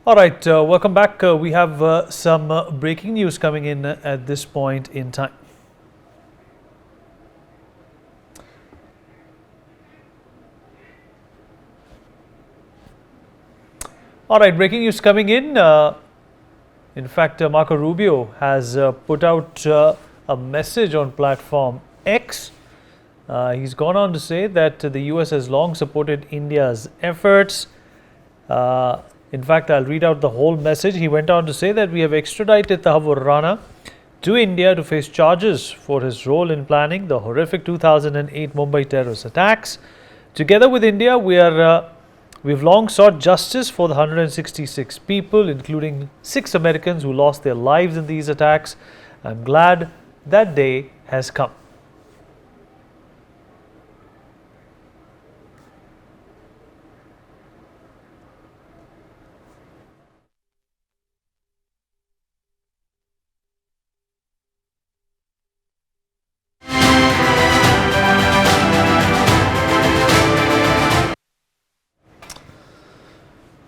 All right, welcome back. We have some breaking news coming in at this point in time. All right, breaking news coming in. In fact, Marco Rubio has put out a message on platform X. He's gone on to say that the US has long supported India's efforts. In fact, I'll read out the whole message. He went on to say that we have extradited Tahawwur Rana to India to face charges for his role in planning the horrific 2008 Mumbai terrorist attacks. Together with India, we've long sought justice for the 166 people, including 6 Americans who lost their lives in these attacks. I'm glad that day has come.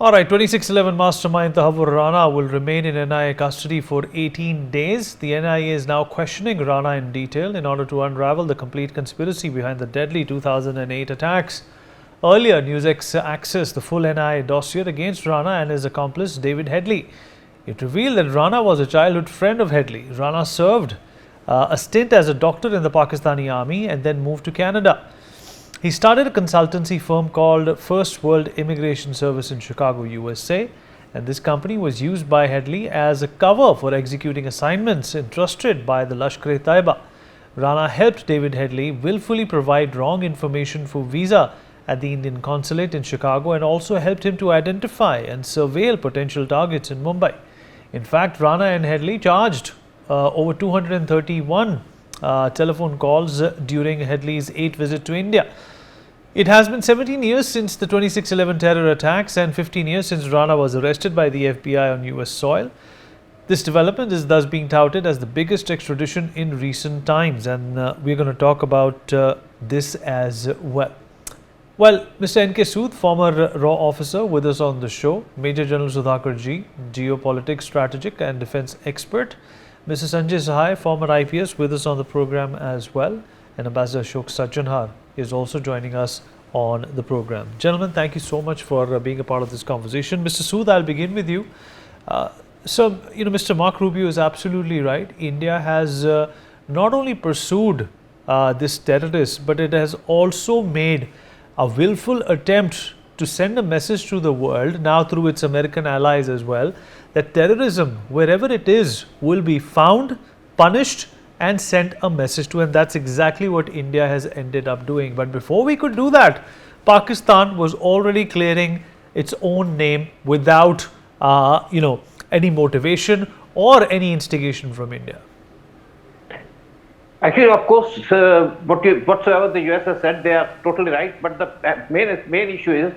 All right, 2611 mastermind Tahawwur Rana will remain in NIA custody for 18 days. The NIA is now questioning Rana in detail in order to unravel the complete conspiracy behind the deadly 2008 attacks. Earlier, Newsx accessed the full NIA dossier against Rana and his accomplice David Headley. It revealed that Rana was a childhood friend of Headley. Rana served a stint as a doctor in the Pakistani army and then moved to Canada. He started a consultancy firm called First World Immigration Service in Chicago, USA, and this company was used by Headley as a cover for executing assignments entrusted by the Lashkar-e-Taiba. Rana helped David Headley willfully provide wrong information for visa at the Indian consulate in Chicago and also helped him to identify and surveil potential targets in Mumbai. In fact, Rana and Headley charged over 231 telephone calls during Headley's 8th visit to India. It has been 17 years since the 2611 terror attacks and 15 years since Rana was arrested by the FBI on US soil. This development is thus being touted as the biggest extradition in recent times, and we're going to talk about this as well. Well, Mr. N.K. Sood, former RAW officer with us on the show, Major General Sudhakar G, geopolitics strategic and defense expert, Mr. Sanjay Sahai, former IPS, with us on the program as well, and Ambassador Ashok Sajjanhar is also joining us on the program. Gentlemen, thank you so much for being a part of this conversation. Mr. Sood, I'll begin with you. So, Mr. Mark Rubio is absolutely right. India has not only pursued this terrorist, but it has also made a willful attempt to send a message to the world, now through its American allies as well, that terrorism, wherever it is, will be found, punished, and sent a message to, and that's exactly what India has ended up doing. But before we could do that, Pakistan was already clearing its own name without, any motivation or any instigation from India. Actually, of course, whatsoever the US has said, they are totally right. But the main issue is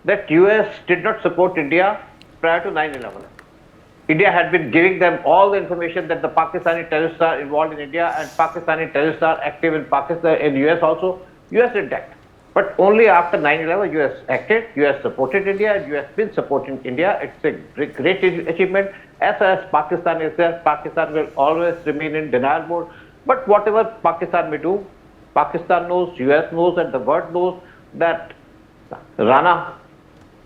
that US did not support India prior to 9/11. India had been giving them all the information that the Pakistani terrorists are involved in India and Pakistani terrorists are active in Pakistan, in US also. US did that. But only after 9/11, US acted, US supported India, and US been supporting India. It's a great achievement. As far as Pakistan is there, Pakistan will always remain in denial mode. But whatever Pakistan may do, Pakistan knows, US knows, and the world knows that Rana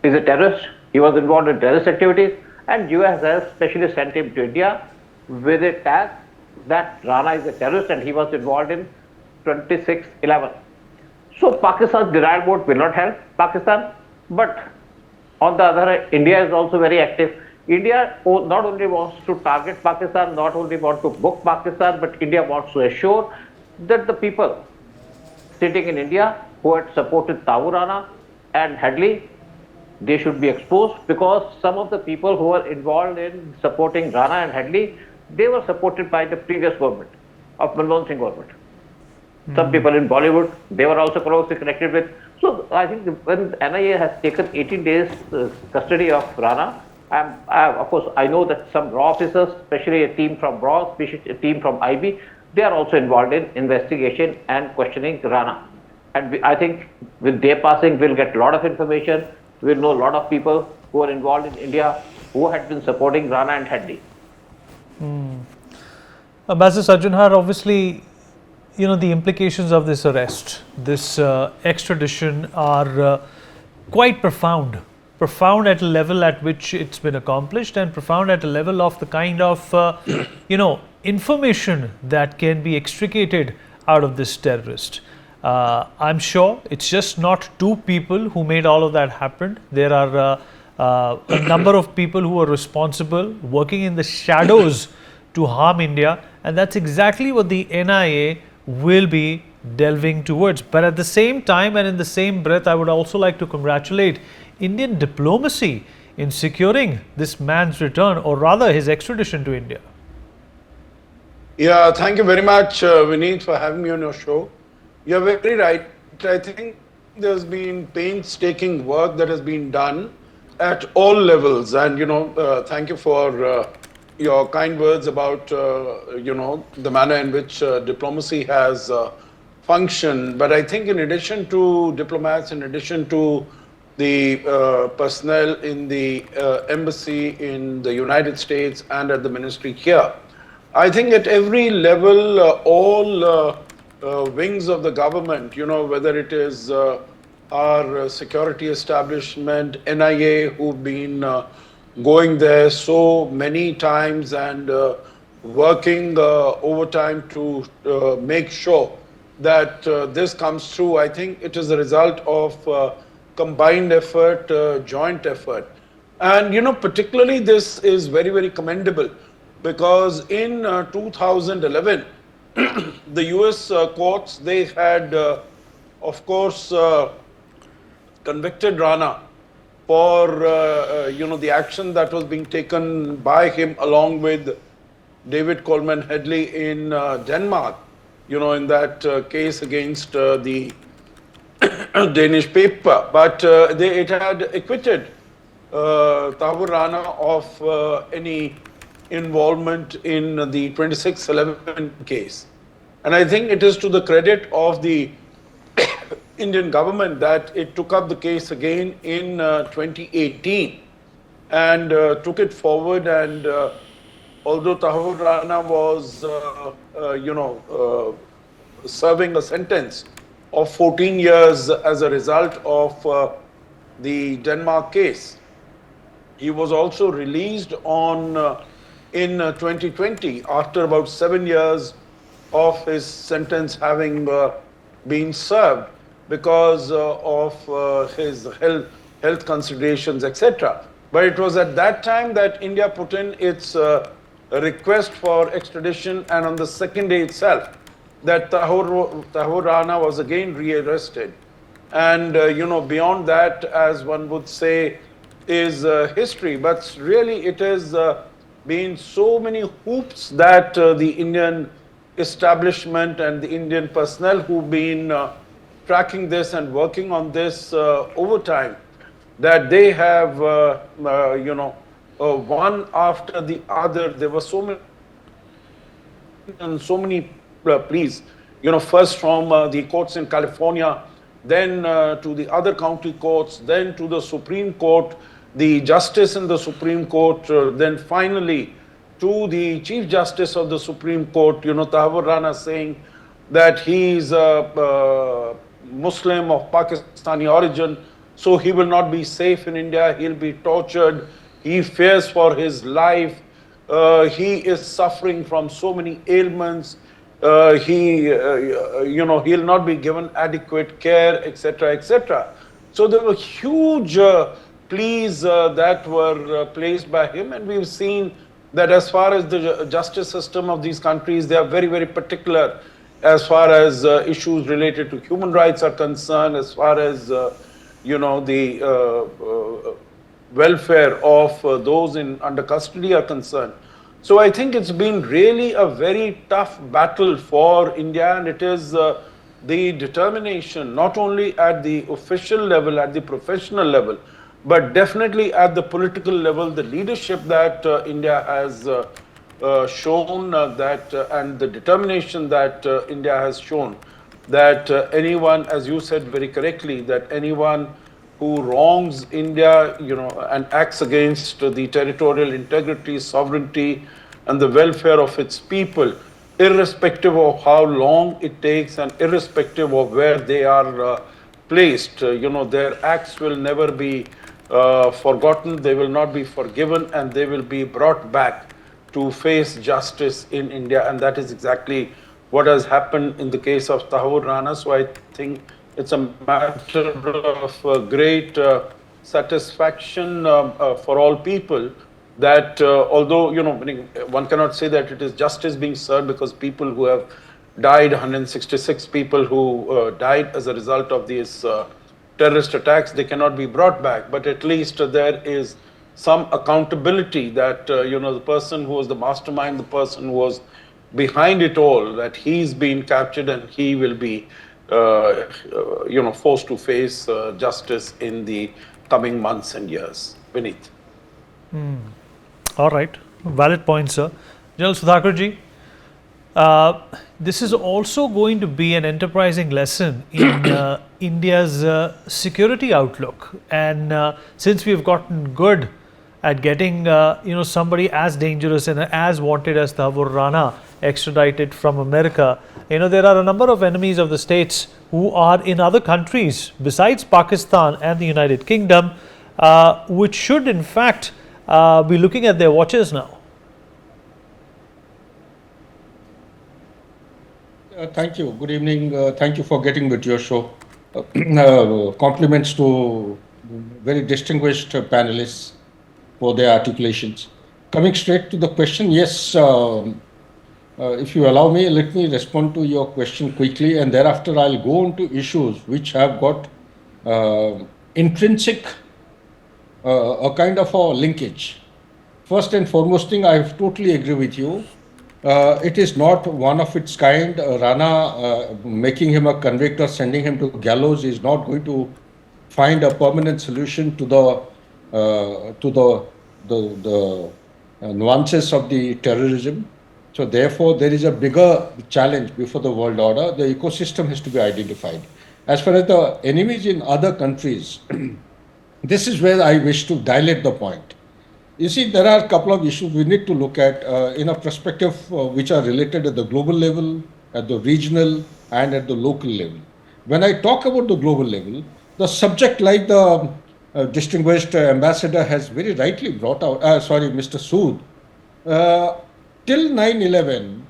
is a terrorist. He was involved in terrorist activities. And US has specially sent him to India with a tag that Rana is a terrorist and he was involved in 2611. So Pakistan's denial mode will not help Pakistan. But on the other hand, India is also very active. India not only wants to target Pakistan, not only wants to book Pakistan, but India wants to assure that the people sitting in India who had supported Tahawwur Rana and Headley, they should be exposed, because some of the people who were involved in supporting Rana and Headley, they were supported by the previous government of Manmohan Singh government. Some people in Bollywood, they were also closely connected with. So I think when NIA has taken 18 days custody of Rana, of course I know that some RAW officers, especially a team from RAW, especially a team from IB, they are also involved in investigation and questioning Rana. And I think with their passing, we'll get a lot of information. We'll know a lot of people who were involved in India, who had been supporting Rana and Hadley. Ambassador Sajjanhar, obviously, the implications of this arrest, this extradition are quite profound. Profound at a level at which it's been accomplished, and profound at a level of the kind of, information that can be extricated out of this terrorist. I'm sure it's just not two people who made all of that happen. There are a number of people who are responsible, working in the shadows to harm India, and that's exactly what the NIA will be delving towards. But at the same time and in the same breath, I would also like to congratulate Indian diplomacy in securing this man's return, or rather his extradition to India. Yeah, thank you very much, Vineet, for having me on your show. You're very right. I think there's been painstaking work that has been done at all levels, and thank you for your kind words about the manner in which diplomacy has functioned. But I think in addition to diplomats, in addition to the personnel in the embassy in the United States and at the ministry here, I think at every level, all wings of the government, whether it is our security establishment, NIA, who've been going there so many times and working overtime to make sure that this comes through. I think it is a result of combined effort, joint effort. And, particularly this is very, very commendable, because in 2011, the US courts, they had, of course, convicted Rana for, the action that was being taken by him along with David Coleman Headley in Denmark, in that case against the Danish paper. But it had acquitted Tahawwur Rana of any involvement in the 2611 case. And I think it is to the credit of the Indian government that it took up the case again in 2018 and took it forward. And although Tahawwur Rana was, serving a sentence of 14 years as a result of the Denmark case, he was also released in 2020 after about 7 years of his sentence having been served because of his health considerations, etc. But it was at that time that India put in its request for extradition, and on the second day itself, that Tahawwur Rana was again rearrested. And, beyond that, as one would say, is history. But really, it has been so many hoops that the Indian establishment and the Indian personnel who've been tracking this and working on this over time, that they have, one after the other. There were so many pleas, first from the courts in California, then to the other county courts, then to the Supreme Court, the justice in the Supreme Court, then finally to the Chief Justice of the Supreme Court, Tahawwur Rana saying that he's a Muslim of Pakistani origin, so he will not be safe in India, he'll be tortured, he fears for his life, he is suffering from so many ailments, he'll not be given adequate care, etc., etc. So there were huge pleas that were placed by him, and we've seen that as far as the justice system of these countries, they are very, very particular as far as issues related to human rights are concerned, as far as the welfare of those under custody are concerned. So I think it's been really a very tough battle for India, and it is the determination, not only at the official level, at the professional level, but definitely at the political level, the leadership that India has shown and the determination that India has shown, that anyone, as you said very correctly, that anyone who wrongs India, and acts against the territorial integrity, sovereignty, and the welfare of its people, irrespective of how long it takes and irrespective of where they are placed. Their acts will never be forgotten, they will not be forgiven, and they will be brought back to face justice in India. And that is exactly what has happened in the case of Tahawwur Rana. So I think it's a matter of great satisfaction for all people that although, one cannot say that it is justice being served, because people who have died, 166 people who died as a result of these terrorist attacks, they cannot be brought back. But at least there is some accountability that, the person who was the mastermind, the person who was behind it all, that he's been captured and he will be, forced to face justice in the coming months and years. Vineet. All right, valid point, sir. General Sudhakarji, this is also going to be an enterprising lesson in India's security outlook. And since we've gotten good at getting somebody as dangerous and as wanted as Tahawwur Rana extradited from America, there are a number of enemies of the states who are in other countries besides Pakistan and the United Kingdom, which should in fact be looking at their watches now. Thank you. Good evening. Thank you for getting me to your show. Compliments to very distinguished panelists for their articulations. Coming straight to the question, yes, if you allow me, let me respond to your question quickly, and thereafter I'll go on to issues which have got intrinsic, a kind of a linkage. First and foremost thing, I totally agree with you. It is not one of its kind. Rana, making him a convict or sending him to gallows is not going to find a permanent solution to the nuances of the terrorism. So therefore, there is a bigger challenge before the world order. The ecosystem has to be identified. As far as the enemies in other countries, this is where I wish to dilate the point. You see, there are a couple of issues we need to look at in a perspective which are related at the global level, at the regional, and at the local level. When I talk about the global level, the subject, like the distinguished ambassador has very rightly brought out, Mr. Sood, till 9/11,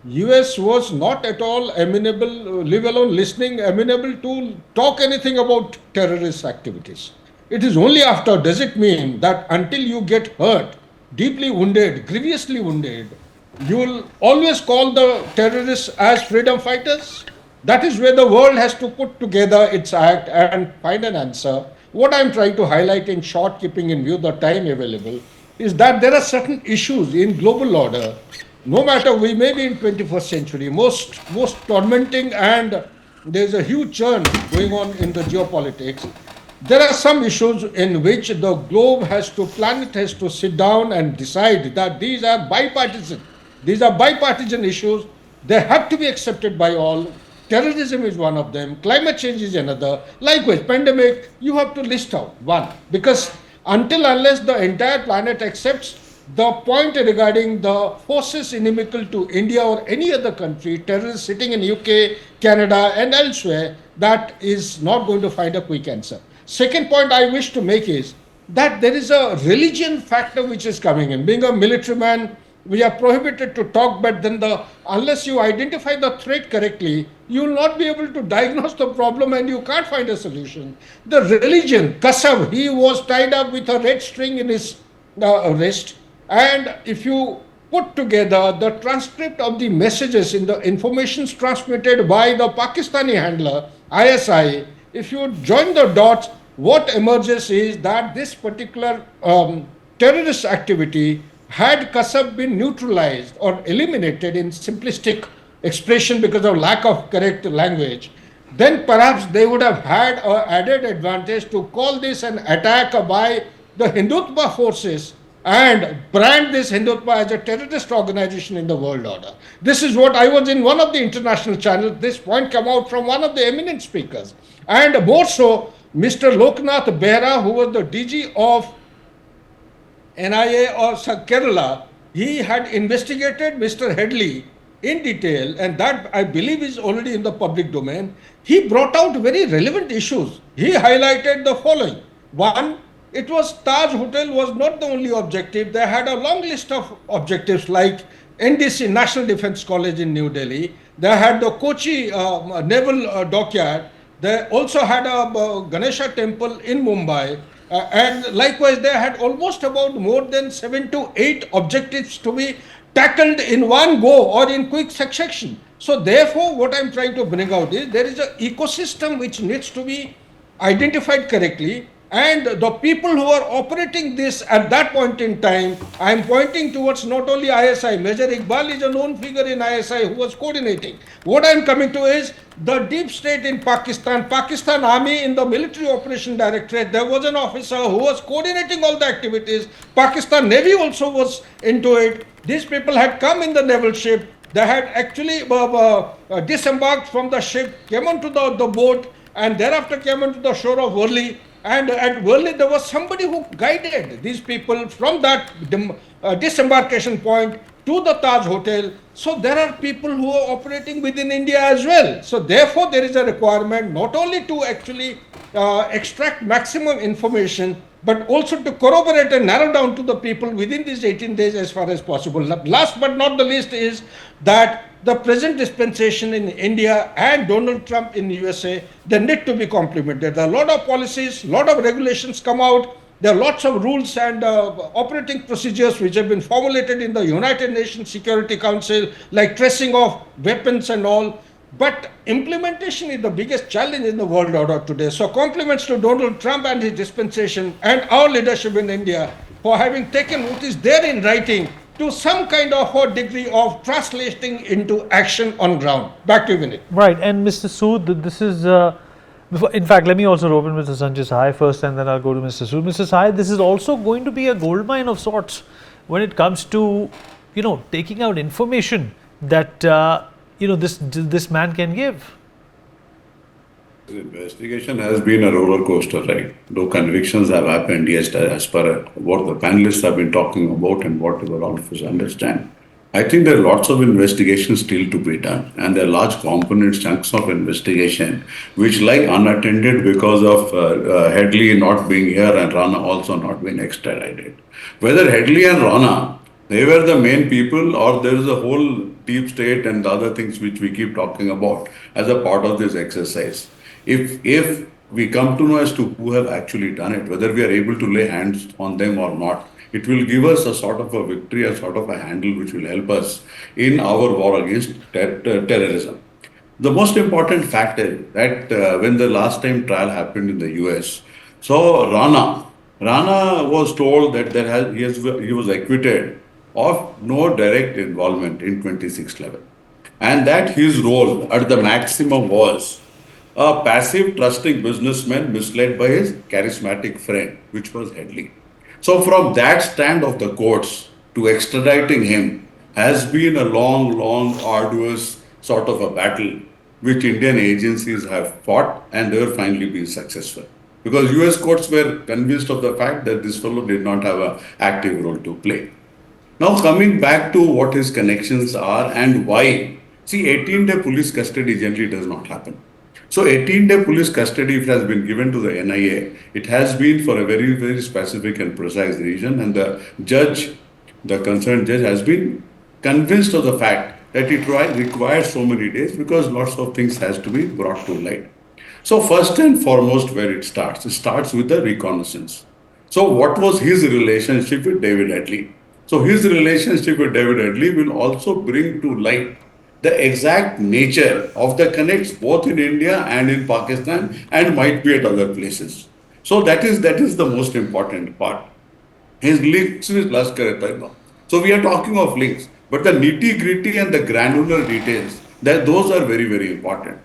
US was not at all amenable, leave alone listening, amenable to talk anything about terrorist activities. It is only after, does it mean that until you get hurt, deeply wounded, grievously wounded, you will always call the terrorists as freedom fighters? That is where the world has to put together its act and find an answer. What I'm trying to highlight in short, keeping in view the time available, is that there are certain issues in global order, no matter we may be in 21st century, most tormenting, and there's a huge churn going on in the geopolitics. There are some issues in which the planet has to sit down and decide that these are bipartisan. These are bipartisan issues. They have to be accepted by all. Terrorism is one of them. Climate change is another. Likewise, pandemic, you have to list out one. Because unless the entire planet accepts the point regarding the forces inimical to India or any other country, terrorists sitting in UK, Canada, and elsewhere, that is not going to find a quick answer. Second point I wish to make is that there is a religion factor which is coming in. Being a military man, we are prohibited to talk, but then unless you identify the threat correctly, you will not be able to diagnose the problem and you can't find a solution. The religion, Kasab, he was tied up with a red string in his wrist, and if you put together the transcript of the messages in the informations transmitted by the Pakistani handler, ISI, if you join the dots, what emerges is that this particular terrorist activity, had Kasab been neutralized or eliminated in simplistic expression because of lack of correct language, then perhaps they would have had an added advantage to call this an attack by the Hindutva forces and brand this Hindutva as a terrorist organization in the world order. This is what I was in one of the international channels. This point came out from one of the eminent speakers. And more so, Mr. Loknath Behra, who was the DG of NIA or Kerala, he had investigated Mr. Headley in detail, and that I believe is already in the public domain. He brought out very relevant issues. He highlighted the following. One, it was Taj Hotel was not the only objective. They had a long list of objectives like NDC, National Defence College in New Delhi. They had the Kochi Naval Dockyard. They also had a Ganesha temple in Mumbai. And likewise, they had almost about more than 7 to 8 objectives to be tackled in one go or in quick succession. So therefore, what I'm trying to bring out is there is an ecosystem which needs to be identified correctly, and the people who are operating this at that point in time, I'm pointing towards not only ISI, Major Iqbal is a known figure in ISI who was coordinating. What I'm coming to is the deep state in Pakistan, Pakistan Army in the military operation directorate, there was an officer who was coordinating all the activities. Pakistan Navy also was into it. These people had come in the naval ship. They had actually disembarked from the ship, came onto the boat, and thereafter came onto the shore of Worli. And at Worli, there was somebody who guided these people from that disembarkation point to the Taj Hotel. So there are people who are operating within India as well. So therefore, there is a requirement not only to actually extract maximum information, but also to corroborate and narrow down to the people within these 18 days as far as possible. Last but not the least is that the present dispensation in India and Donald Trump in the USA, they need to be complemented. There are a lot of policies, a lot of regulations come out. There are lots of rules and operating procedures which have been formulated in the United Nations Security Council, like tracing of weapons and all. But implementation is the biggest challenge in the world order today. So compliments to Donald Trump and his dispensation and our leadership in India for having taken what is there in writing to some kind of a degree of translating into action on ground. Back to you, Vinit. Right, and Mr. Sood, this is, in fact, let me also open Mr. Sanjay Sahai first and then I'll go to Mr. Sood. Mr. Sahai, this is also going to be a goldmine of sorts when it comes to, taking out information that, this man can give. The investigation has been a roller coaster ride. Though convictions have happened, yes, as per what the panelists have been talking about and what all of us understand. I think there are lots of investigations still to be done, and there are large components, chunks of investigation, which lie unattended because of Headley not being here and Rana also not being extradited. Whether Headley and Rana, they were the main people, or there is a whole deep state and the other things which we keep talking about as a part of this exercise. If we come to know as to who have actually done it, whether we are able to lay hands on them or not, it will give us a sort of a victory, a sort of a handle which will help us in our war against terrorism. The most important fact is that when the last time trial happened in the US, so Rana was told that he was acquitted of no direct involvement in 2611, and that his role at the maximum was a passive, trusting businessman misled by his charismatic friend, which was Headley. So from that stand of the courts to extraditing him has been a long, arduous sort of a battle which Indian agencies have fought, and they were finally being successful. Because US courts were convinced of the fact that this fellow did not have an active role to play. Now coming back to what his connections are and why. See, 18-day police custody generally does not happen. So 18-day police custody, if it has been given to the NIA, it has been for a very, very specific and precise reason, and the concerned judge has been convinced of the fact that it requires so many days because lots of things has to be brought to light. So first and foremost, where it starts with the reconnaissance. So what was his relationship with David Headley? So his relationship with David Headley will also bring to light the exact nature of the connects both in India and in Pakistan and might be at other places. So that is the most important part. His links with Lashkar-e-Taiba. So we are talking of links, but the nitty-gritty and the granular details, those are very, very important.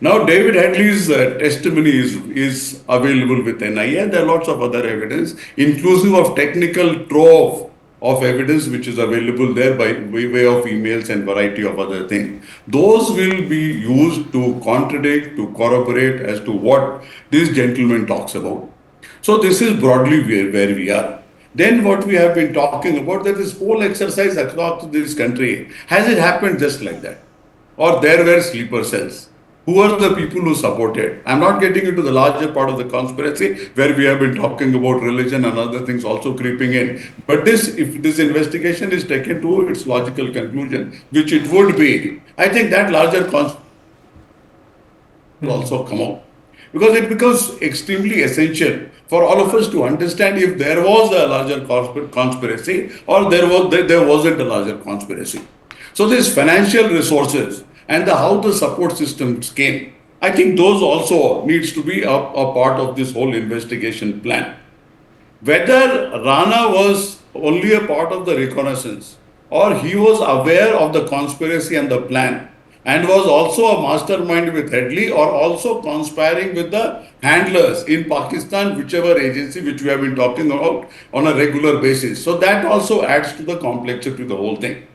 Now, David Hadley's testimony is available with NIA. There are lots of other evidence, inclusive of technical trove of evidence which is available there by way of emails and variety of other things. Those will be used to contradict, to corroborate as to what this gentleman talks about. So this is broadly where we are. Then what we have been talking about, that this whole exercise across this country, has it happened just like that? Or there were sleeper cells? Who are the people who supported? I'm not getting into the larger part of the conspiracy where we have been talking about religion and other things also creeping in. But if this investigation is taken to its logical conclusion, which it would be, I think that larger conspiracy will also come out. Because it becomes extremely essential for all of us to understand if there was a larger conspiracy or there wasn't a larger conspiracy. So these financial resources and how the support systems came, I think those also needs to be a part of this whole investigation plan. Whether Rana was only a part of the reconnaissance or he was aware of the conspiracy and the plan and was also a mastermind with Headley or also conspiring with the handlers in Pakistan, whichever agency which we have been talking about on a regular basis. So that also adds to the complexity to the whole thing.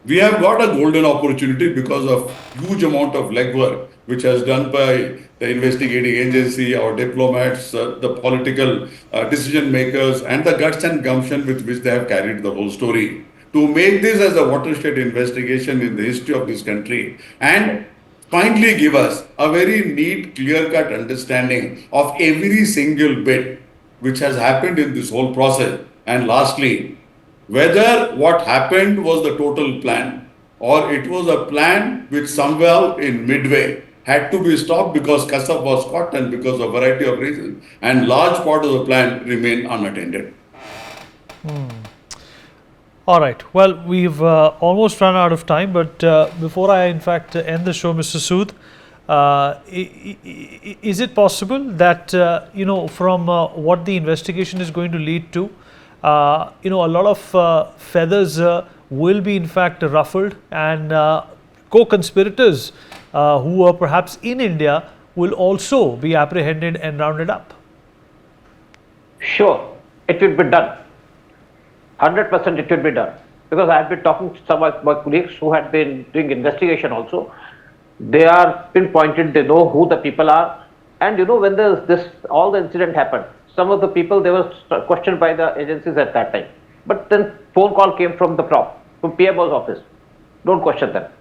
We have got a golden opportunity because of huge amount of legwork which has done by the investigating agency, our diplomats, the political decision makers, and the guts and gumption with which they have carried the whole story to make this as a watershed investigation in the history of this country and finally give us a very neat, clear-cut understanding of every single bit which has happened in this whole process. And lastly, whether what happened was the total plan or it was a plan which somehow in midway had to be stopped because Kasab was caught and because of a variety of reasons, and large part of the plan remained unattended. All right. Well, we've almost run out of time, but before I, in fact, end the show, Mr. Sood, is it possible that, from what the investigation is going to lead to, a lot of feathers will be, in fact, ruffled and co-conspirators who are perhaps in India will also be apprehended and rounded up? Sure, it will be done. 100% it will be done. Because I have been talking to some of my colleagues who had been doing investigation also. They are pinpointed, they know who the people are. And when all the incident happened, some of the people, they were questioned by the agencies at that time. But then phone call came from the prop, from PMO's office. Don't question them.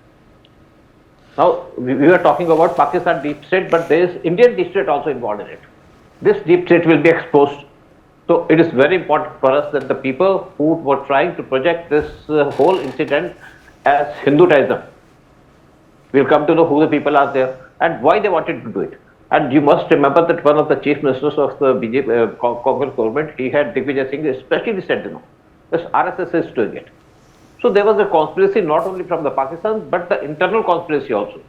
Now, we were talking about Pakistan deep state, but there is Indian deep state also involved in it. This deep state will be exposed. So it is very important for us that the people who were trying to project this whole incident as Hinduism will come to know who the people are there and why they wanted to do it. And you must remember that one of the chief ministers of the BJP Congress government, he had Digvijay Singh, especially said, this RSS is doing it. So there was a conspiracy not only from the Pakistan, but the internal conspiracy also.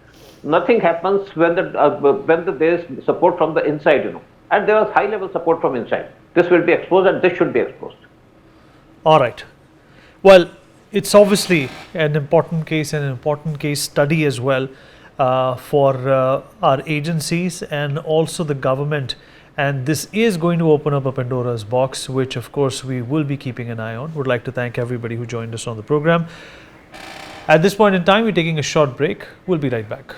Nothing happens when there is support from the inside, and there was high level support from inside. This will be exposed and this should be exposed. All right. Well, it's obviously an important case and an important case study as well for our agencies and also the government. And this is going to open up a Pandora's box, which of course we will be keeping an eye on. Would like to thank everybody who joined us on the program. At this point in time, we're taking a short break. We'll be right back.